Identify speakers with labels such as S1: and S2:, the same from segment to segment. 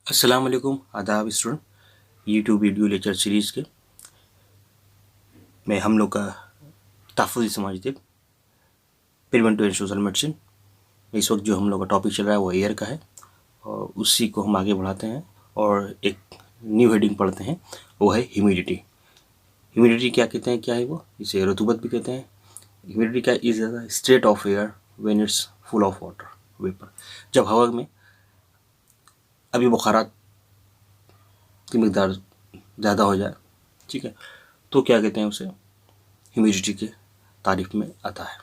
S1: अस्सलाम वालेकुम आदाब student. YouTube video lecture series के में हम लोग का तहफ़्फ़ुज़ समाज-ए-तब प्रिवेंटिव एंड सोशल मेडिसिन। इस वक्त जो हम लोग का टॉपिक चल रहा है वो एयर का है और उसी को हम आगे बढ़ाते हैं और एक न्यू हेडिंग पढ़ते हैं, वो है ह्यूमिडिटी। ह्यूमिडिटी क्या कहते हैं, क्या है वो? इसे रतूबत भी कहते हैं। ह्यूमिडिटी क्या is the state of air when it's full of water vapour. जब हवा में अभी बुखारात की मकदार ज़्यादा हो जाए, ठीक है, तो क्या कहते हैं उसे? ह्यूमिडिटी के तारीफ में आता है।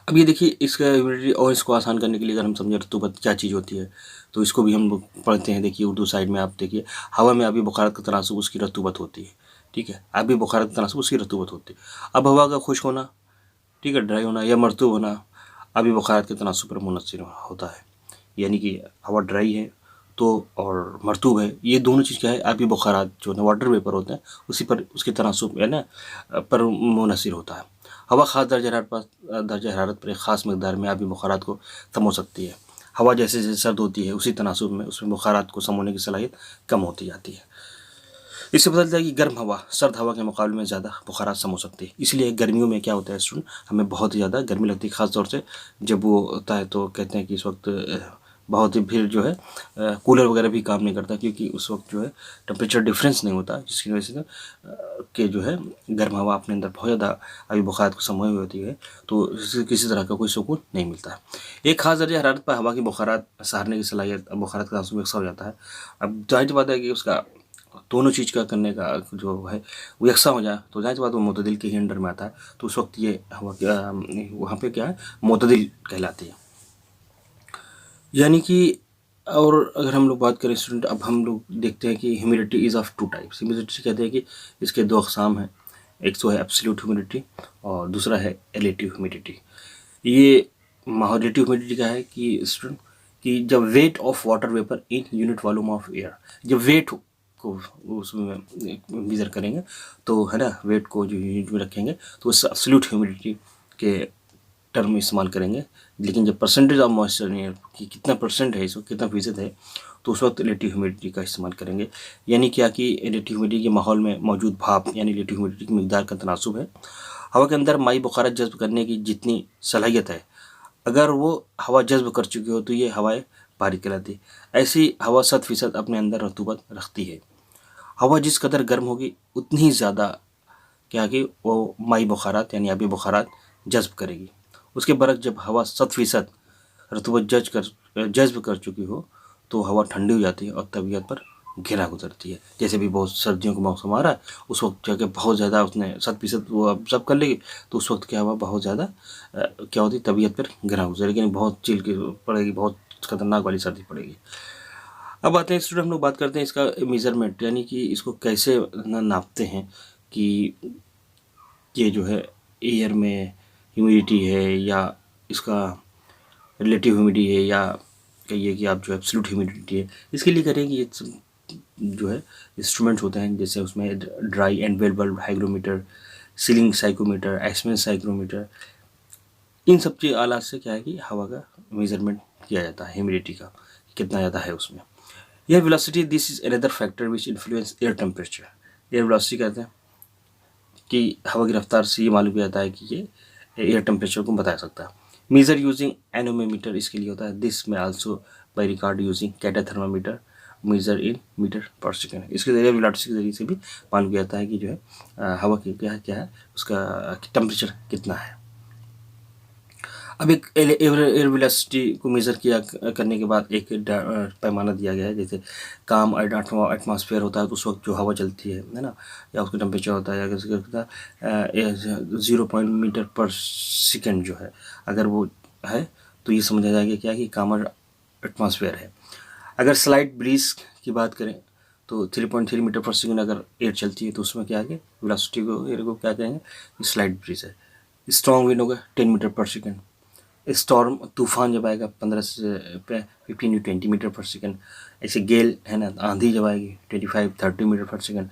S1: अब ये देखिए, इसका ह्यूमिडिटी और इसको आसान करने के लिए अगर हम समझें रतूबत क्या चीज़ होती है, तो इसको भी हम लोग पढ़ते हैं। देखिए उर्दू साइड में आप देखिए, हवा में आबी बुखारात का तनासुब उसकी रतूबत होती है, ठीक है। आबी बुखारात का तनासुब उसकी रतूबत होती है। अब हवा का खुश्क होना, ठीक है, ड्राई होना या मरतूब होना आबी बुखारात के तनासुब पर मुनहसर होता है। यानी कि हवा ड्राई है तो और मरतूब है, ये दोनों चीज़ क्या है? आबी बुखारात जो है वाटर वेपर होते हैं उसी पर उसके तनासुब है ना पर मुनहसर होता है। हवा ख़ास दर्जा हरारत पर एक ख़ास मकदार में आबी बुखारात को समो सकती है। हवा जैसे जैसे सर्द होती है उसी तनासुब में उसमें बुखारात को समोने की सलाहियत कम होती जाती है। इससे पता चलता है कि गर्म हवा सर्द हवा के मुकाबले में ज़्यादा बुखारात सम हो सकती है। इसलिए गर्मियों में क्या होता है स्टूडेंट, हमें बहुत ही ज़्यादा गर्मी लगती है। ख़ास तौर से जब वो होता है तो कहते हैं कि इस वक्त बहुत ही फिर जो है कूलर वगैरह भी काम नहीं करता, क्योंकि उस वक्त जो है टेम्परेचर डिफरेंस नहीं होता, जिसकी वजह से कि जो है गर्म हवा अपने अंदर बहुत ज़्यादा अभी बुखारात को समाई हुई होती है, तो इससे किसी तरह का कोई सुकून नहीं मिलता है। एक खास दर्जा हरारत पर हवा की बुखारात सहारने की सलाहियत बुखारात का तासुब यकसा हो जाता है। अब जाहिर सी बात है कि उसका दोनों चीज़ का करने का जो है वो यकसा हो जाए तो जाहिर सी बात वो मुतदिल के ही अंडर में आता है। तो उस वक्त ये हवा वहाँ पे क्या है, मुतदिल कहलाती है। यानी कि और अगर हम लोग बात करें स्टूडेंट, अब हम लोग देखते हैं कि humidity is of two types. Humidity कहते हैं कि इसके दो अक़साम हैं, एक तो है एब्सोल्यूट ह्यूमिडिटी और दूसरा है रिलेटिव ह्यूमिडिटी। ये रिलेटिव ह्यूमिडिटी क्या है कि स्टूडेंट कि जब weight of water vapour in unit volume of air, जब वेट को उसमें मेज़र करेंगे तो है ना, वेट को जो यूनिट में रखेंगे तो उस एब्सोल्यूट ह्यूमिडिटी के टर्म इस्तेमाल करेंगे। लेकिन जब परसेंटेज ऑफ मॉइस्चर कि कितना परसेंट है, इसको कितना फ़ीसद है, तो उस वक्त रिलेटिव ह्यूमिडिटी का इस्तेमाल करेंगे। यानी क्या कि रिलेटिव ह्यूमिडिटी के माहौल में मौजूद भाप यानी रिलेटिव ह्यूमिडिटी की मकदार का तनासुब है। हवा के अंदर माई बुखारत जज्ब करने की जितनी सलाहियत है, अगर वो हवा जज्ब कर चुकी हो तो ये हवाएं बारिद कहलाती है। ऐसी हवा 100% अपने अंदर रतूबत रखती है। हवा जिस कदर गर्म होगी उतनी ही ज़्यादा क्या कि वो माई बुखारात यानी आबी बुखारात जज्ब करेगी। उसके बरक्स जब हवा 100% रतूबत जज्ब कर चुकी हो तो हवा ठंडी हो जाती है और तबीयत पर घिरा गुजरती है। जैसे भी बहुत सर्दियों का मौसम आ रहा है, उस वक्त जाके बहुत ज़्यादा उसने 100% वो ऑब्जर्व कर लेगी तो उस वक्त क्या हुआ, बहुत ज़्यादा क्या होती, तबीयत पर घिरा गुजरेगी, यानी बहुत चिल की पड़ेगी, बहुत खतरनाक वाली सर्दी पड़ेगी। अब आते हैं स्टूडेंट, हम लोग बात करते हैं इसका मेज़रमेंट, यानी कि इसको कैसे नापते हैं कि ये जो है एयर में ह्यूमिडिटी है या इसका रिलेटिव ह्यूमिडिटी है या कहिए कि आप जो एब्सोल्यूट ह्यूमिडिटी है। इसके लिए करें कि ये जो है इंस्ट्रूमेंट्स होते हैं, जैसे उसमें dry and wet bulb hygrometer, sling psychrometer, expense psychrometer, इन सब चीज़ आलात से क्या है कि हवा का मेज़रमेंट किया जाता है, ह्यूमिडिटी का कितना ज़्यादा है उसमें। Air velocity, this is another factor which influence air temperature. Air velocity कहते हैं कि हवा की रफ्तार से ये मालूम किया जाता है कि ये एयर टेम्परेचर को बता सकता है। मेजर यूजिंग एनोमीटर इसके लिए होता है। दिस में also by record using kata thermometer measure in metre per second. इसके जरिए वेलोसिटी के जरिए से भी मालूम किया जाता है कि जो है हवा की क्या है उसका टेम्परेचर कितना है। अब एक एयर वेलोसिटी को मेज़र किया करने के बाद एक पैमाना दिया गया है। जैसे काम एटमॉस्फेयर होता है तो उस वक्त जो हवा चलती है ना, या उसका टेम्परेचर होता है या किसी का 0 मीटर पर सेकेंड जो है, अगर वो है तो ये समझा जाएगा क्या कि काम एटमॉस्फेयर है। अगर स्लाइट ब्रीज की बात करें तो 3.3 मीटर पर सेकेंड अगर एयर चलती है तो उसमें क्या है, वेलोसिटी को एयर को क्या कहेंगे, स्लाइट ब्रीज है। स्ट्रॉन्ग विंड होगा 10 मीटर पर सेकेंड। स्टॉर्म तूफान जब आएगा 15 से 15 to 20 मीटर पर सेकेंड। ऐसे गेल है ना, आंधी जब आएगी 25-30 मीटर पर सेकेंड।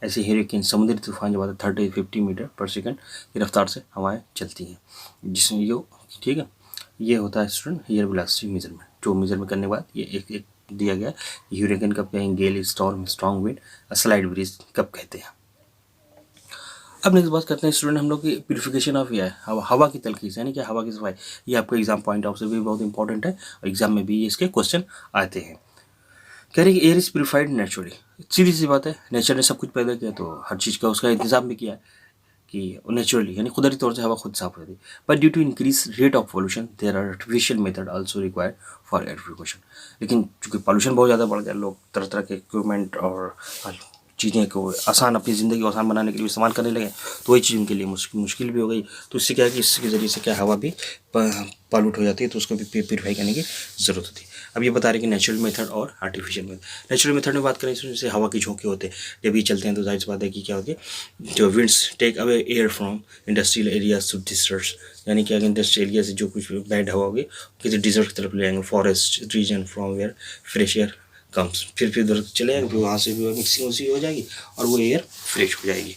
S1: ऐसे हेरिकेन समुद्री तूफान जब आता है 30-50 मीटर पर सेकेंड की रफ्तार से हवाएं चलती हैं, जिसमें ये ठीक है। ये होता है स्टूडेंट एयर वेलोसिटी मेजरमेंट, जो मेजरमेंट करने के बाद ये एक दिया गया ह्यूरिकेन कब कहें, gale, storm, strong wind, slight breeze कब कहते हैं। अब नेक्स्ट बात करते हैं स्टूडेंट हम लोग की प्यूरिफिकेशन ऑफ एयर, हवा की तलखीस यानी कि हवा की सफाई। ये आपका एग्जाम पॉइंट ऑफ से भी बहुत इंपॉर्टेंट है और एग्जाम में भी इसके क्वेश्चन आते हैं। कह रहे कि एयर इज प्यूरिफाइड नेचुरली, सीधी सी बात है, नेचर ने सब कुछ पैदा किया तो हर चीज़ का उसका इंतजाम भी किया है कि नेचुरली यानी कुदरती तौर से हवा खुद साफ रहती है। But due to increase rate of pollution there are artificial method also required for air purification. लेकिन चूंकि पॉल्यूशन बहुत ज़्यादा बढ़ गया, लोग तरह तरह के इक्विपमेंट और चीज़ें को आसान, अपनी ज़िंदगी को आसान बनाने के लिए इस्तेमाल करने लगे, तो वही चीज़ उनके लिए मुश्किल भी हो गई। तो इससे क्या है कि इसके ज़रिए से क्या हवा भी पॉल्यूट हो जाती है, तो उसको भी प्यूरीफाई करने की ज़रूरत होती है। अब ये बता रहे कि नेचुरल मेथड और आर्टिफिशियल मेथड। नेचुरल मेथड में बात करें जैसे हवा की झोंके होते हैं, जब ये चलते हैं तो जाहिर सी बात है कि क्या होती है, जो winds take away air from industrial areas to deserts, यानी कि अगर इंडस्ट्रियल एरिया से जो कुछ बैड हवा होगी किसी डिजर्ट की तरफ ले जाएंगे, forest region from where fresh air comes, फिर उधर चले जाएंगे, फिर वहाँ से भी मिक्सिंग उसी हो जाएगी और वो एयर फ्रेश हो जाएगी।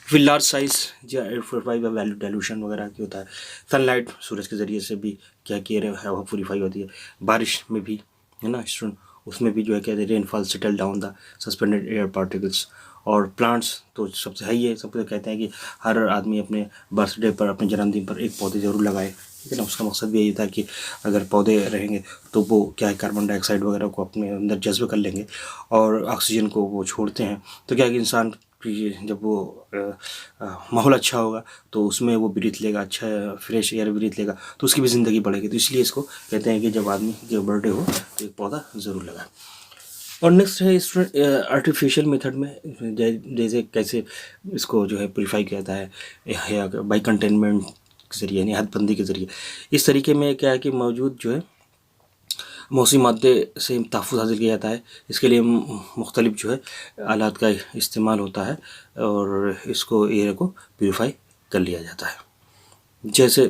S1: फिर लार्ज साइज या एयर प्योरीफाई का वैल्यू डाइल्यूशन वगैरह की होता है। सनलाइट, सूरज के ज़रिए से भी क्या कि एयर हवा प्योरीफाई होती है। बारिश में भी है ना स्टूडेंट, उसमें भी जो है कहते हैं rainfall settle down the suspended air particles. और प्लांट्स तो सबसे है ही है, सब कहते हैं कि हर आदमी अपने बर्थडे पर, अपने जन्मदिन पर एक पौधे ज़रूर लगाए, ठीक है ना। उसका मकसद भी यही था कि अगर पौधे रहेंगे तो वो क्या है कार्बन डाइऑक्साइड वगैरह को अपने अंदर जज्ब कर लेंगे और ऑक्सीजन को वो छोड़ते हैं। तो क्या है कि इंसान जब वो माहौल अच्छा होगा तो उसमें वो ब्रीथ लेगा, अच्छा फ्रेश एयर ब्रीथ लेगा, तो उसकी भी ज़िंदगी बढ़ेगी। तो इसलिए इसको कहते हैं कि जब आदमी के बर्थडे हो तो एक पौधा ज़रूर लगाए। और नेक्स्ट है स्टूडेंट आर्टिफिशियल मेथड में जैसे कैसे इसको जो है प्योरीफाई किया जाता है या बाई कंटेनमेंट के ज़रिए यानी हदबंदी के ज़रिए। इस तरीके में क्या है कि मौजूद जो है मौसमी मादे से तहफ़्फ़ुज़ हासिल किया जाता है। इसके लिए मुख्तलिफ जो है आलात का इस्तेमाल होता है और इसको एयर को प्योरीफाई कर लिया जाता है। जैसे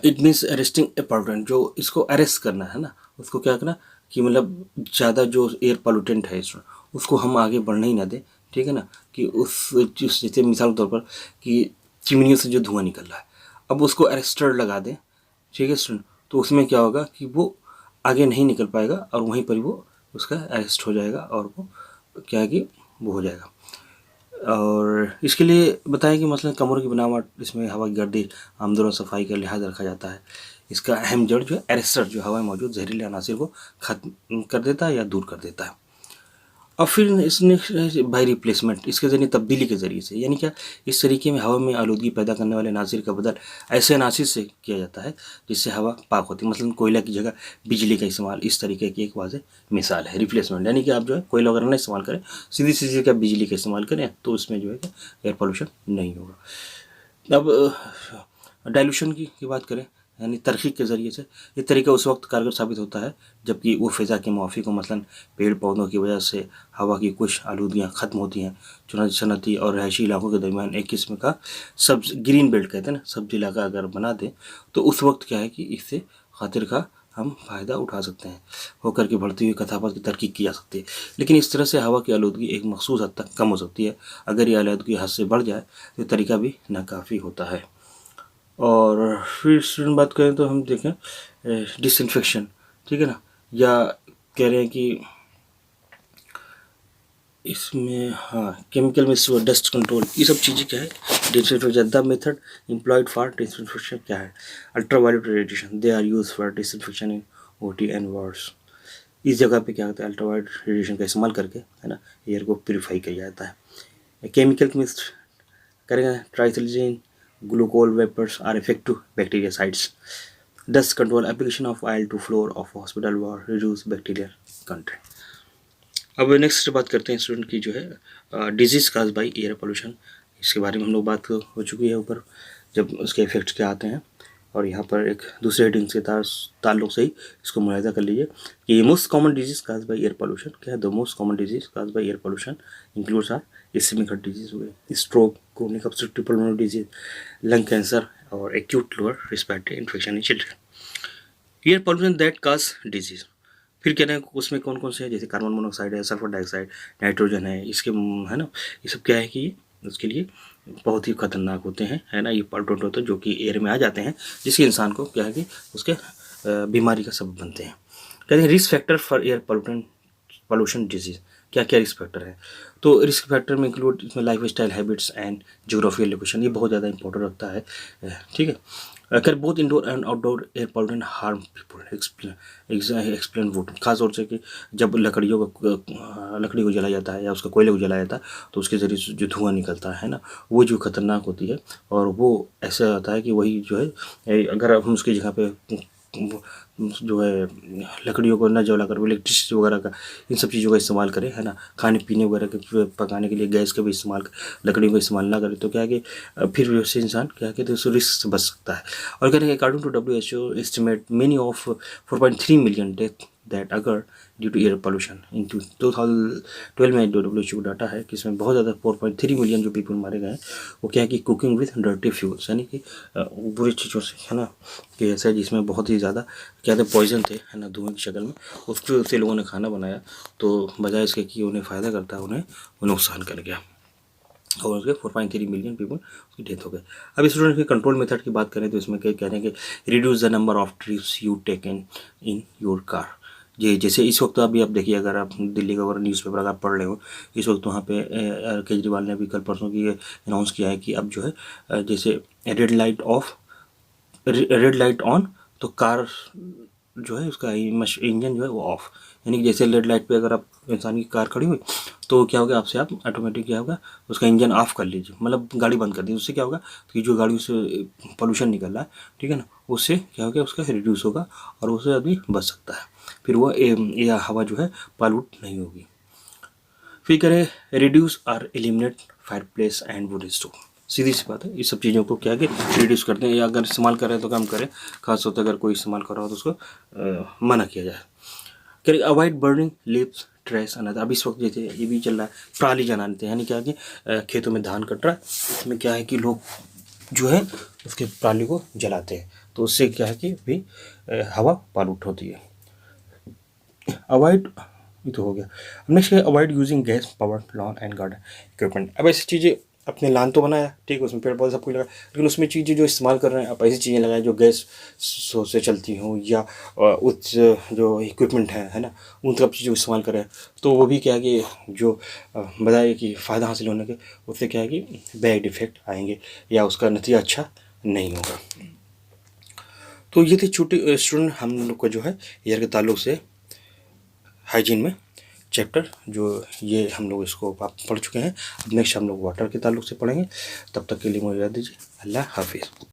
S1: it means arresting A pollutant, जो इसको अरेस्ट करना है ना, उसको क्या करना कि मतलब ज़्यादा जो एयर पॉल्यूटेंट है उसको हम आगे बढ़ने ही ना दें, ठीक है ना। कि उस जैसे मिसाल के तौर पर कि चिमनियों से जो धुआं निकल रहा है, अब उसको अरेस्टर लगा दें, ठीक है स्टूडेंट, तो उसमें क्या होगा कि वो आगे नहीं निकल पाएगा और वहीं पर वो उसका अरेस्ट हो जाएगा और वो क्या है कि वो हो जाएगा। और इसके लिए बताएं कि मसलन कमरों की बनावट, इसमें हवा की गर्दी, आमदोर और सफाई का लिहाज रखा जाता है। इसका अहम जड़ जो है एरेस्टर, जो हवा में मौजूद जहरीले अनासिर को खत्म कर देता है या दूर कर देता है। और फिर इसने बाई रिप्लेसमेंट, इसके ज़रिए तब्दीली के ज़रिए से, यानी क्या इस तरीके में हवा में आलूदगी पैदा करने वाले अनासिर का बदल ऐसे अनासिर से किया जाता है जिससे हवा पाक होती है। मसलन कोयला की जगह बिजली का इस्तेमाल इस तरीके की एक वाज़ेह मिसाल है रिप्लेसमेंट, यानी कि आप जो है कोयला वगैरह ना इस्तेमाल करें, सीधी सीधी क्या बिजली का इस्तेमाल करें, तो इसमें जो है कि एयर पॉल्यूशन नहीं होगा। अब डाइल्यूशन की बात करें यानी तरकीब के ज़रिए से, ये तरीका उस वक्त कारगर साबित होता है जबकि वो फ़िज़ा के मुआफ़िक हो। मसलन पेड़ पौधों की वजह से हवा की कुछ आलूदियाँ ख़त्म होती हैं, चुनांचे सनती और रहायशी इलाकों के दरमियान एक किस्म का सब्ज़ ग्रीन बेल्ट कहते हैं ना, सब्ज़ इलाका अगर बना दें तो उस वक्त क्या है कि इससे खातिर का हम फ़ायदा उठा सकते हैं, होकर के बढ़ती हुई कथापत की तरकीब की जा सकती है। लेकिन इस तरह से हवा की आलूदगी एक मखसूस हद तक कम हो सकती है। अगर ये आलूदगी हद से बढ़ जाए तो तरीका भी नाकाफ़ी होता है। और फिर स्टूडेंट बात करें तो हम देखें डिसइंफेक्शन, ठीक है ना, या कह रहे हैं कि इसमें हाँ केमिकल में डस्ट कंट्रोल, ये सब चीज़ें क्या है disinfection. The method employed for disinfection क्या है, ultraviolet radiation, they are use for disinfection in OT and wards. इस जगह पे क्या होता है अल्ट्रावायलेट रेडिएशन का इस्तेमाल करके है ना एयर को प्योरीफाई किया जाता है। केमिकल मिक्स करेंगे triethylene glycol vapours are effective bactericides. Dust control application of oil to floor of hospital ward reduce bacterial content. अब नेक्स्ट बात करते हैं स्टूडेंट की जो है disease caused by air pollution. इसके बारे में हम लोग बात हो चुकी है ऊपर, जब उसके इफेक्ट्स क्या आते हैं। और यहाँ पर एक दूसरे हेडिंग से ताल्लुक से ही इसको मुलाहिजा कर लीजिए कि most common disease caused by air pollution क्या है। The most common disease caused by air pollution includes are ischaemic heart disease हो गए, stroke, chronic obstructive pulmonary disease, lung cancer और acute lower respiratory infection in children. Air pollution that cause disease, फिर कह रहे हैं उसमें कौन कौन से है, जैसे कार्बन मोनोऑक्साइड है, सल्फर डाइऑक्साइड, नाइट्रोजन है, इसके है ना, ये सब क्या है कि उसके लिए बहुत ही खतरनाक होते हैं, है ना। ये पॉल्यूटेंट होते हैं जो कि एयर में आ जाते हैं, जिसके इंसान को क्या है कि उसके बीमारी का सबब बनते हैं। कहते हैं risk factor for air pollution disease, क्या क्या रिस्क फैक्टर है। तो रिस्क फैक्टर में इंक्लूड इसमें life style habits and geographical location, ये बहुत ज़्यादा इंपॉर्टेंट रखता है, ठीक है। अगर both indoor and outdoor air pollution harm people, explain would, खास तौर से कि जब लकड़ी को जलाया जाता है या उसका कोयले को जलाया जाता है तो उसके ज़रिए से जो धुआं निकलता है ना, वो जो खतरनाक होती है, और वो ऐसा आता है कि वही जो है अगर हम उसकी जगह पे जो है लकड़ियों को न जला कर इलेक्ट्रिसिटी वगैरह का, इन सब चीज़ों का इस्तेमाल करें, है ना, खाने पीने वगैरह के पकाने के लिए गैस का भी इस्तेमाल, लकड़ियों का इस्तेमाल ना करें, तो क्या है कि फिर वैसे इंसान क्या है कि तो उससे रिस्क से बच सकता है। और कह रहे हैं according to WHO estimate many of 4.3 million death that अगर due to air pollution in 2012 में जो WHO डाटा है कि इसमें बहुत ज़्यादा 4.3 मिलियन जो पीपल मारे गए हैं, वो क्या है कि कुकिंग विथ डर्टी फ्यूल्स, यानी कि बुरी चीज़ों से, है ना, कि ऐसा जिसमें बहुत ही ज़्यादा क्या थे पॉइजन थे, है ना, धुएं की शक्ल में, उससे लोगों ने खाना बनाया, तो बजाय इसके कि उन्हें फ़ायदा करता है, उन्हें नुकसान कर गया, और उसके 4.3 मिलियन पीपल उसकी डेथ हो गई। अब स्टूडेंट के कंट्रोल मेथड की बात करें तो इसमें क्या कह रहे हैं कि reduce the number of trips you taken in your car. जी, जैसे इस वक्त अभी आप देखिए, अगर आप दिल्ली का अगर न्यूज़पेपर अगर पढ़ रहे हो, इस वक्त वहाँ पे केजरीवाल ने अभी कल परसों की अनाउंस किया है कि अब जो है जैसे रेड लाइट ऑन तो कार जो है उसका इंजन जो है वो ऑफ, यानी कि जैसे रेड लाइट पे अगर आप इंसान की कार खड़ी हुई तो क्या होगा, आपसे आप ऑटोमेटिक क्या होगा उसका इंजन ऑफ कर लीजिए, मतलब गाड़ी बंद कर दीजिए, उससे क्या होगा कि जो गाड़ी से पोल्यूशन निकल रहा है, ठीक है ना, उससे क्या होगा उसका रिड्यूस होगा और उससे अभी बच सकता है, फिर वो ये हवा जो है पॉल्यूट नहीं होगी। फिर करें रिड्यूस और eliminate fireplace and wood stove, सीधी सी बात है, इस सब चीज़ों को क्या है कि रिड्यूस करते हैं, या अगर इस्तेमाल कर रहे हैं तो कम करें, खास तौर पर अगर कोई इस्तेमाल कर रहा हो तो उसको मना किया जाए। करें avoid burning leaves trees another, अब इस वक्त जैसे ये भी चल रहा है पराली जलाते हैं, यानी क्या कि खेतों में धान कट रहा है, इसमें क्या है कि लोग जो है उसके पराली को जलाते हैं, तो उससे क्या है कि भी हवा पॉल्यूट होती है। अवॉइड, ये तो हो गया। नेक्स्ट है avoid using gas power lawn and garden equipment. अब ऐसी चीज़ें, अपने लान तो बनाया, ठीक है, उसमें पेड़ पौधे सब कुछ लगा, लेकिन उसमें चीज़ें जो इस्तेमाल कर रहे हैं आप ऐसी चीज़ें लगाएं जो गैस से चलती हों, या उस जो इक्विपमेंट है ना, उन सब चीज़ों को इस्तेमाल करें, तो वो भी क्या है कि जो बताइए कि फ़ायदा हासिल होने के, उससे क्या है कि बैड इफेक्ट आएंगे या उसका नतीजा अच्छा नहीं होगा। तो ये थे छोटे स्टूडेंट हम लोग को जो है एयर के ताल्लुक से हाइजीन में चैप्टर, जो ये हम लोग इसको आप पढ़ चुके हैं। अब नेक्स्ट हम लोग वाटर के ताल्लुक से पढ़ेंगे, तब तक के लिए मुझे याद दीजिए, अल्लाह हाफिज़।